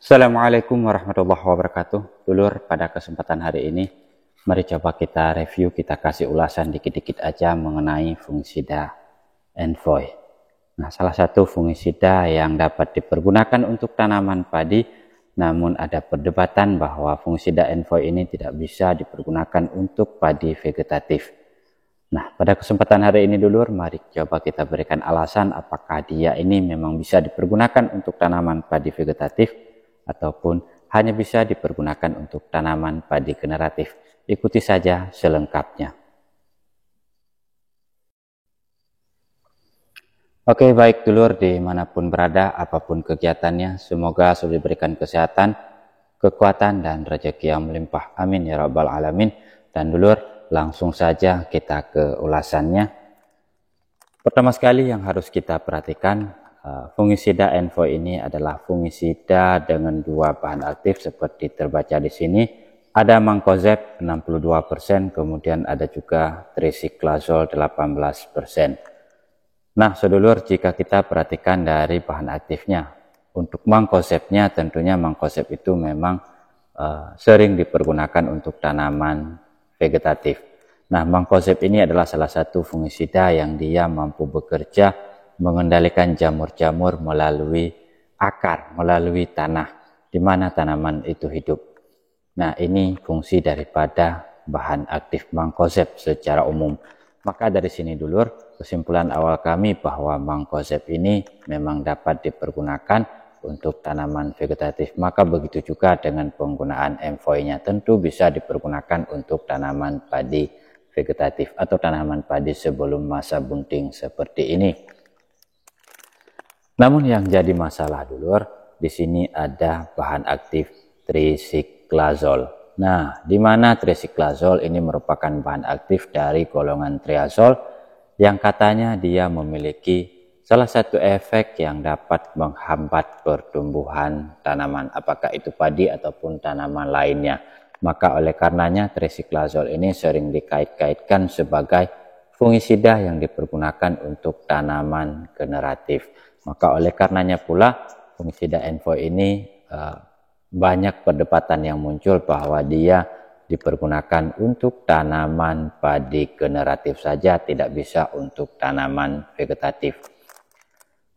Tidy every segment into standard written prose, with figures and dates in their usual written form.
Assalamualaikum warahmatullahi wabarakatuh. Dulur, pada kesempatan hari ini mari coba kita review, kita kasih ulasan dikit-dikit aja mengenai fungisida Envoy. Nah, salah satu fungisida yang dapat dipergunakan untuk tanaman padi, namun ada perdebatan bahwa fungisida Envoy ini tidak bisa dipergunakan untuk padi vegetatif. Nah, pada kesempatan hari ini dulur, mari coba kita berikan alasan apakah dia ini memang bisa dipergunakan untuk tanaman padi vegetatif ataupun hanya bisa dipergunakan untuk tanaman padi generatif. Ikuti saja selengkapnya. Oke, baik dulur, dimanapun berada, apapun kegiatannya, semoga sudah diberikan kesehatan, kekuatan, dan rezeki yang melimpah. Amin ya rabbal alamin. Dan dulur, langsung saja kita ke ulasannya. Pertama sekali yang harus kita perhatikan, fungisida Envoy ini adalah fungisida dengan dua bahan aktif seperti terbaca di sini. Ada mancozeb 62%, kemudian ada juga tricyclazole 18%. Nah, sedulur, jika kita perhatikan dari bahan aktifnya, untuk mancozebnya tentunya mancozeb itu memang sering dipergunakan untuk tanaman vegetatif. Nah, mancozeb ini adalah salah satu fungisida yang dia mampu bekerja mengendalikan jamur-jamur melalui akar, melalui tanah, di mana tanaman itu hidup. Nah, ini fungsi daripada bahan aktif mancozeb secara umum. Maka dari sini dulur, kesimpulan awal kami bahwa mancozeb ini memang dapat dipergunakan untuk tanaman vegetatif. Maka begitu juga dengan penggunaan Envoy-nya, tentu bisa dipergunakan untuk tanaman padi vegetatif atau tanaman padi sebelum masa bunting seperti ini. Namun yang jadi masalah dulur, di sini ada bahan aktif tricyclazole. Nah, di mana tricyclazole ini merupakan bahan aktif dari golongan triazole yang katanya dia memiliki salah satu efek yang dapat menghambat pertumbuhan tanaman, apakah itu padi ataupun tanaman lainnya. Maka oleh karenanya tricyclazole ini sering dikait-kaitkan sebagai fungisida yang dipergunakan untuk tanaman generatif. Maka oleh karenanya pula fungisida Envoy ini banyak perdebatan yang muncul bahwa dia dipergunakan untuk tanaman padi generatif saja, tidak bisa untuk tanaman vegetatif.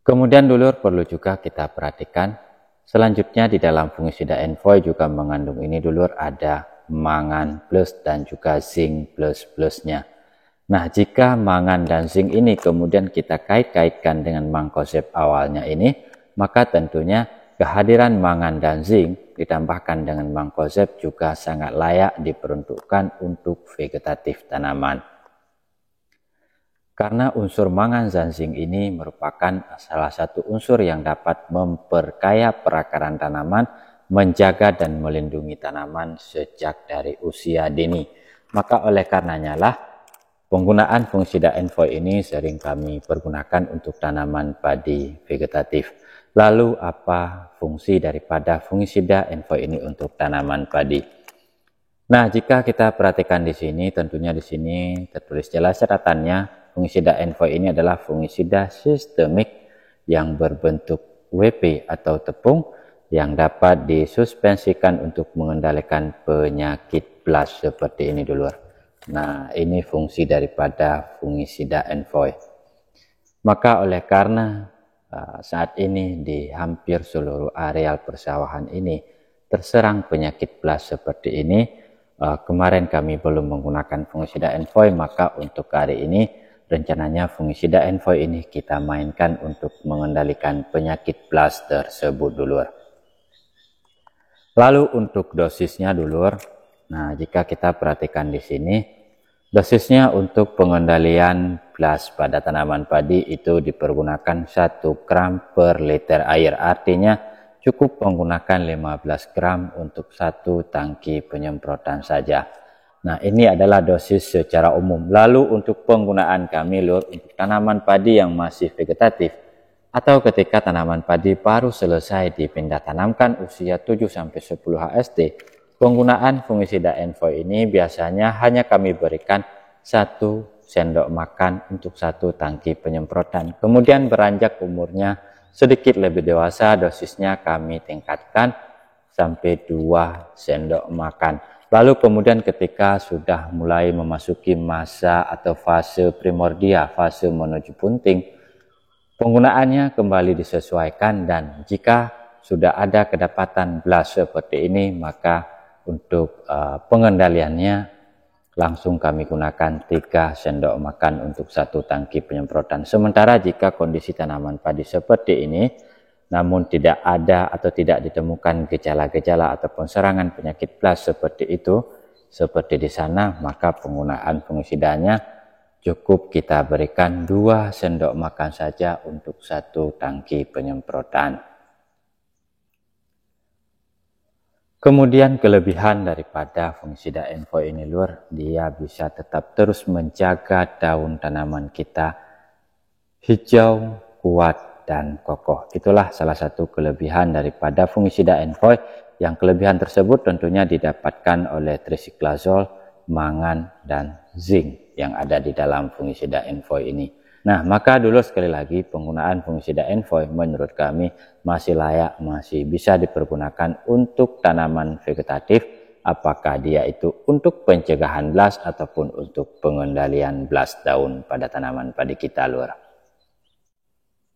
Kemudian dulur, perlu juga kita perhatikan selanjutnya di dalam fungisida Envoy juga mengandung ini dulur, ada mangan plus dan juga zinc plus-plusnya. Nah, jika mangan dan zinc ini kemudian kita kait-kaitkan dengan mancozeb awalnya ini, maka tentunya kehadiran mangan dan zinc ditambahkan dengan mancozeb juga sangat layak diperuntukkan untuk vegetatif tanaman. Karena unsur mangan dan zinc ini merupakan salah satu unsur yang dapat memperkaya perakaran tanaman, menjaga dan melindungi tanaman sejak dari usia dini. Maka oleh karenanya lah penggunaan fungisida Envoy ini sering kami pergunakan untuk tanaman padi vegetatif. Lalu apa fungsi daripada fungisida Envoy ini untuk tanaman padi? Nah, jika kita perhatikan di sini, tentunya di sini tertulis jelas catatannya, fungisida Envoy ini adalah fungisida sistemik yang berbentuk WP atau tepung yang dapat disuspensikan untuk mengendalikan penyakit blast seperti ini dulur. Nah, ini fungsi daripada fungisida Envoy. Maka oleh karena saat ini di hampir seluruh areal persawahan ini terserang penyakit blast seperti ini, kemarin kami belum menggunakan fungisida Envoy, maka untuk hari ini rencananya fungisida Envoy ini kita mainkan untuk mengendalikan penyakit blast tersebut dulur. Lalu untuk dosisnya dulur, nah jika kita perhatikan di sini, dosisnya untuk pengendalian blast pada tanaman padi itu dipergunakan 1 gram per liter air. Artinya cukup menggunakan 15 gram untuk 1 tangki penyemprotan saja. Nah, ini adalah dosis secara umum. Lalu untuk penggunaan kami lur, untuk tanaman padi yang masih vegetatif atau ketika tanaman padi baru selesai dipindah tanamkan usia 7-10 HST, penggunaan fungisida Envoy ini biasanya hanya kami berikan 1 sendok makan untuk 1 tangki penyemprotan. Kemudian beranjak umurnya sedikit lebih dewasa, dosisnya kami tingkatkan sampai 2 sendok makan. Lalu kemudian ketika sudah mulai memasuki masa atau fase primordia, fase menuju bunting, penggunaannya kembali disesuaikan, dan jika sudah ada kedapatan blast seperti ini, maka untuk pengendaliannya langsung kami gunakan 3 sendok makan untuk 1 tangki penyemprotan. Sementara jika kondisi tanaman padi seperti ini, namun tidak ada atau tidak ditemukan gejala-gejala ataupun serangan penyakit blast seperti itu, seperti di sana, maka penggunaan fungisidanya cukup kita berikan 2 sendok makan saja untuk 1 tangki penyemprotan. Kemudian kelebihan daripada fungisida Envoy ini lur, dia bisa tetap terus menjaga daun tanaman kita hijau, kuat, dan kokoh. Itulah salah satu kelebihan daripada fungisida Envoy, yang kelebihan tersebut tentunya didapatkan oleh trisiklazol, mangan, dan zinc yang ada di dalam fungisida Envoy ini. Nah, maka dulu sekali lagi penggunaan fungisida Envoy menurut kami masih layak, masih bisa dipergunakan untuk tanaman vegetatif, apakah dia itu untuk pencegahan blast ataupun untuk pengendalian blast daun pada tanaman padi kita lur.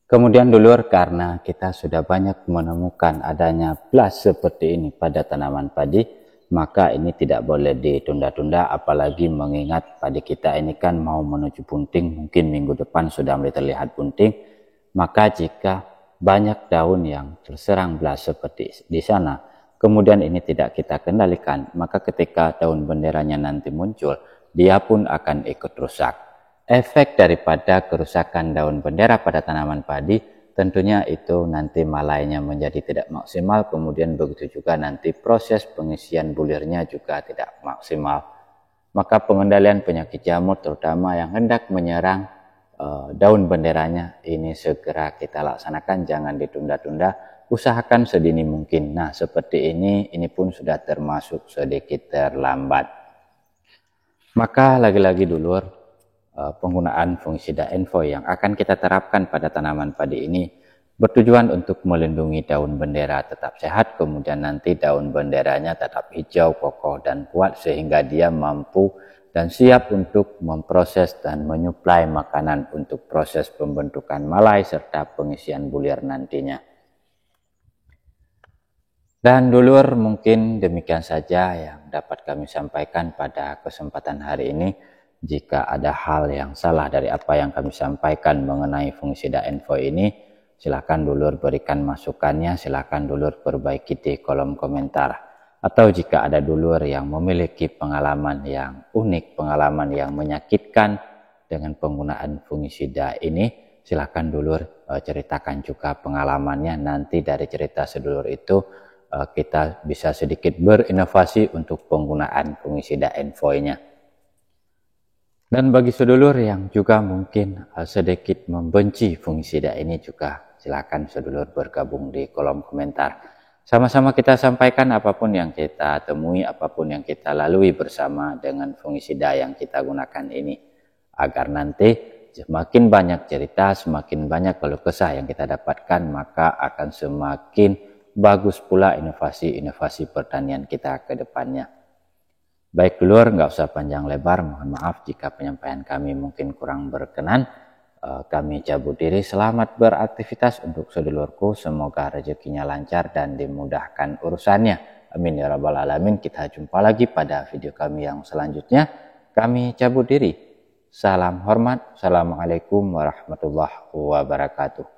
Kemudian dulur, karena kita sudah banyak menemukan adanya blast seperti ini pada tanaman padi, maka ini tidak boleh ditunda-tunda, apalagi mengingat padi kita ini kan mau menuju bunting, mungkin minggu depan sudah mulai terlihat bunting. Maka jika banyak daun yang terserang blast seperti di sana, kemudian ini tidak kita kendalikan, maka ketika daun benderanya nanti muncul, dia pun akan ikut rusak. Efek daripada kerusakan daun bendera pada tanaman padi tentunya itu nanti malainya menjadi tidak maksimal, kemudian begitu juga nanti proses pengisian bulirnya juga tidak maksimal. Maka pengendalian penyakit jamur terutama yang hendak menyerang daun benderanya ini segera kita laksanakan, jangan ditunda-tunda, usahakan sedini mungkin. Nah, seperti ini pun sudah termasuk sedikit terlambat. Maka lagi-lagi dulur, penggunaan fungisida Envoy yang akan kita terapkan pada tanaman padi ini bertujuan untuk melindungi daun bendera tetap sehat, kemudian nanti daun benderanya tetap hijau, kokoh, dan kuat sehingga dia mampu dan siap untuk memproses dan menyuplai makanan untuk proses pembentukan malai serta pengisian bulir nantinya. Dan dulur, mungkin demikian saja yang dapat kami sampaikan pada kesempatan hari ini. Jika ada hal yang salah dari apa yang kami sampaikan mengenai fungisida Envoy ini, silakan dulur berikan masukannya, silakan dulur perbaiki di kolom komentar. Atau jika ada dulur yang memiliki pengalaman yang unik, pengalaman yang menyakitkan dengan penggunaan fungisida ini, silakan dulur ceritakan juga pengalamannya. Nanti dari cerita sedulur itu kita bisa sedikit berinovasi untuk penggunaan fungisida Envoy-nya. Dan bagi sedulur yang juga mungkin sedikit membenci fungisida ini juga silakan sedulur bergabung di kolom komentar. Sama-sama kita sampaikan apapun yang kita temui, apapun yang kita lalui bersama dengan fungisida yang kita gunakan ini. Agar nanti semakin banyak cerita, semakin banyak keluh kesah yang kita dapatkan, maka akan semakin bagus pula inovasi-inovasi pertanian kita ke depannya. Baik dulur, nggak usah panjang lebar, mohon maaf jika penyampaian kami mungkin kurang berkenan. Kami cabut diri, selamat beraktivitas untuk sedulurku, semoga rezekinya lancar dan dimudahkan urusannya. Amin ya rabbal alamin. Kita jumpa lagi pada video kami yang selanjutnya. Kami cabut diri. Salam hormat. Assalamualaikum warahmatullahi wabarakatuh.